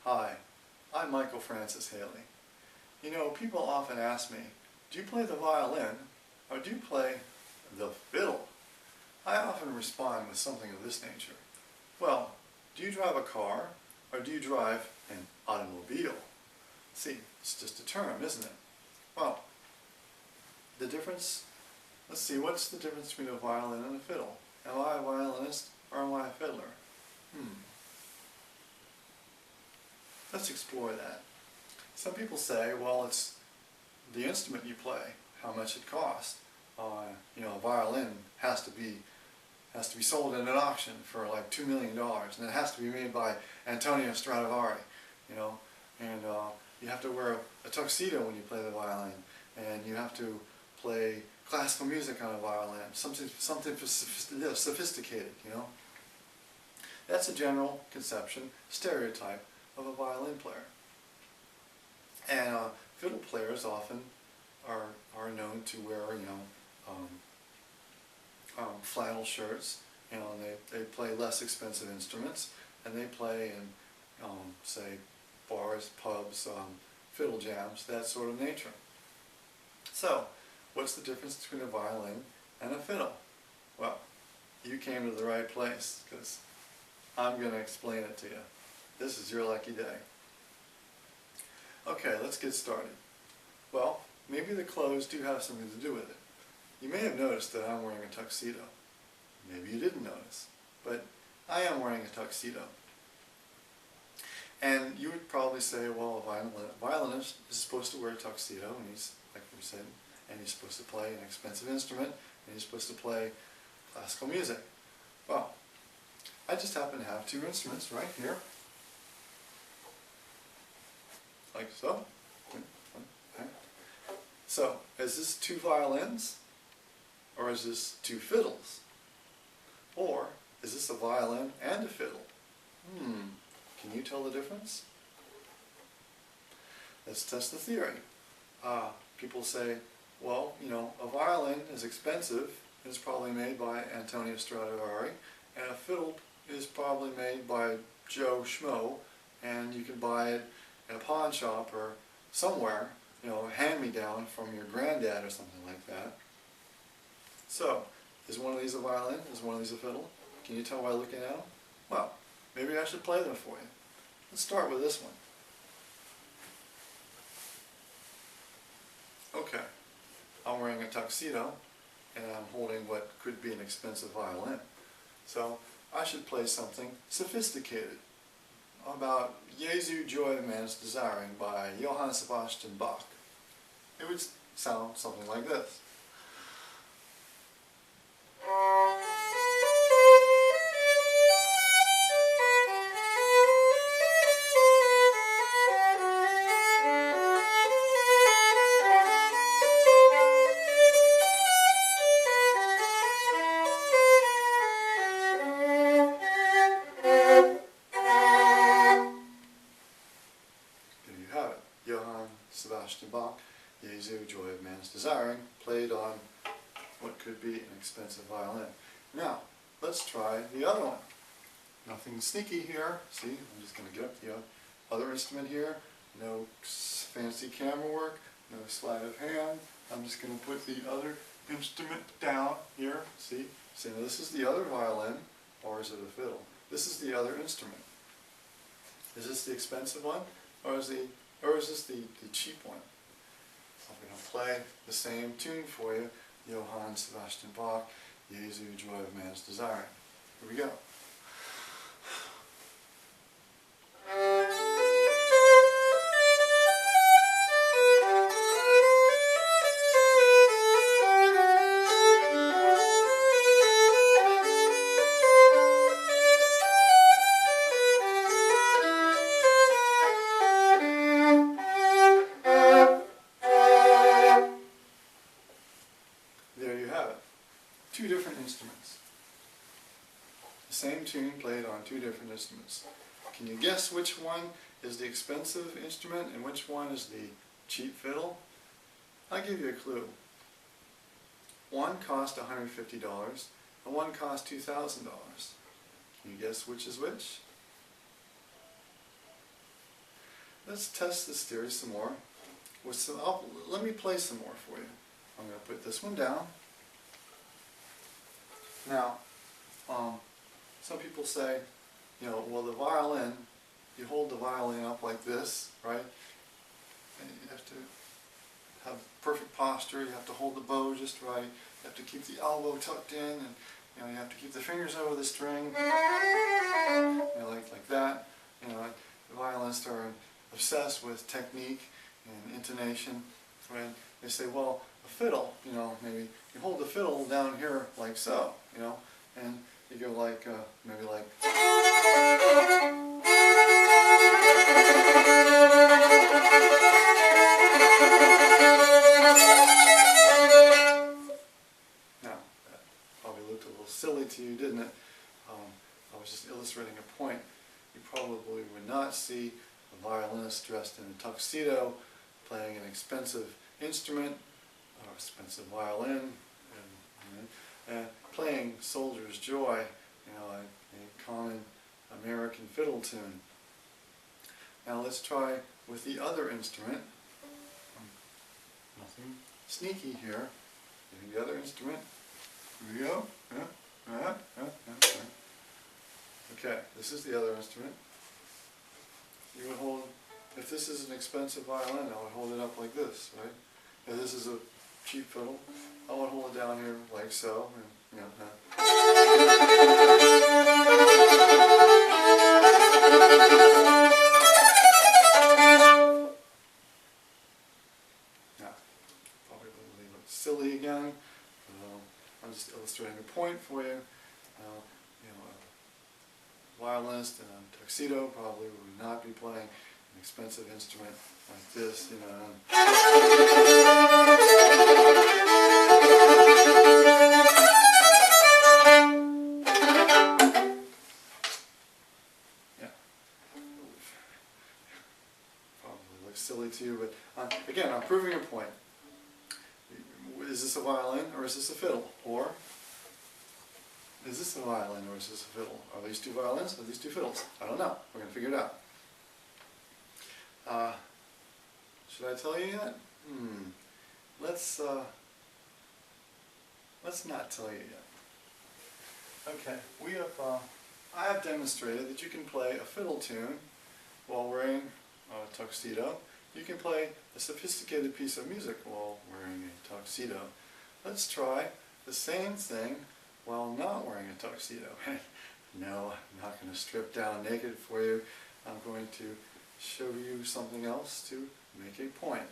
Hi, I'm Michael Francis Haley. You know, people often ask me, do you play the violin or do you play the fiddle? I often respond with something of this nature. Well, do you drive a car or do you drive an automobile? See, it's just a term, isn't it? Well, the difference, let's see, what's the difference between a violin and a fiddle? Am I a violinist or am I a fiddler? Let's explore that. Some people say, well, it's the instrument you play, how much it costs. You know, a violin has to be sold in an auction for like $2 million, and it has to be made by Antonio Stradivari, you know, and you have to wear a tuxedo when you play the violin, and you have to play classical music on a violin, something sophisticated, you know. That's a general conception, stereotype of a violin player. And fiddle players often are known to wear, you know, flannel shirts. You know, and they play less expensive instruments, and they play in, say, bars, pubs, fiddle jams, that sort of nature. So, what's the difference between a violin and a fiddle? Well, you came to the right place, because I'm going to explain it to you. This is your lucky day. Okay, let's get started. Well, maybe the clothes do have something to do with it. You may have noticed that I'm wearing a tuxedo. Maybe you didn't notice, but I am wearing a tuxedo. And you would probably say, well, a violinist is supposed to wear a tuxedo, and he's, like we said, and he's supposed to play an expensive instrument, and he's supposed to play classical music. Well, I just happen to have two instruments right here, like so. Okay. So, is this two violins, or is this two fiddles? Or is this a violin and a fiddle? Can you tell the difference? Let's test the theory. People say, well, you know, a violin is expensive, it's probably made by Antonio Stradivari, and a fiddle is probably made by Joe Schmo, and you can buy it in a pawn shop or somewhere, you know, hand-me-down from your granddad or something like that. So, is one of these a violin? Is one of these a fiddle? Can you tell by looking at them? Well, maybe I should play them for you. Let's start with this one. Okay, I'm wearing a tuxedo, and I'm holding what could be an expensive violin. So, I should play something sophisticated, about Jesu Joy of Man's Desiring by Johann Sebastian Bach. It would sound something like this. Johann Sebastian Bach, Jesu Joy of Man's Desiring, played on what could be an expensive violin. Now, let's try the other one. Nothing sneaky here. See, I'm just going to get up the other instrument here. No fancy camera work, no sleight of hand. I'm just going to put the other instrument down here. See, now this is the other violin, or is it a fiddle? This is the other instrument. Is this the expensive one, or is this the cheap one? So I'm going to play the same tune for you, Johann Sebastian Bach, Jesu Joy of Man's Desiring. Here we go. Two different instruments. The same tune played on two different instruments. Can you guess which one is the expensive instrument and which one is the cheap fiddle? I'll give you a clue. One cost $150 and one cost $2,000. Can you guess which is which? let's test this theory some more. With some, let me play some more for you. I'm going to put this one down. Now, some people say, you know, well, the violin, you hold the violin up like this, right? And you have to have perfect posture. You have to hold the bow just right. You have to keep the elbow tucked in, and you know, you have to keep the fingers over the string, you know, like that. You know, the violinists are obsessed with technique and intonation. Right? They say, well, a fiddle, you know, maybe you hold the fiddle down here like so, you know, and you go like, maybe like. Now, that probably looked a little silly to you, didn't it? I was just illustrating a point. You probably would not see a violinist dressed in a tuxedo playing an expensive instrument, or expensive violin, and playing Soldier's Joy, you know, a common American fiddle tune. Now let's try with the other instrument. Nothing sneaky here. Getting the other instrument. Here we go. Okay, this is the other instrument. You would hold, if this is an expensive violin, I would hold it up like this, right? If this is a cheap fiddle, I would hold it down here like so. And, you know, now, probably a little silly again. I'm just illustrating a point for you. You know, a violinist in a tuxedo probably would not be playing an expensive instrument like this, you know. Yeah, probably looks silly to you, but again, I'm proving a point. Is this a violin or is this a fiddle? Or is this a violin or is this a fiddle? Are these two violins or are these two fiddles? I don't know. We're going to figure it out. Should I tell you yet? Let's not tell you yet. Okay, I have demonstrated that you can play a fiddle tune while wearing a tuxedo. You can play a sophisticated piece of music while wearing a tuxedo. Let's try the same thing while not wearing a tuxedo. No, I'm not going to strip down naked for you. I'm going to show you something else to make a point.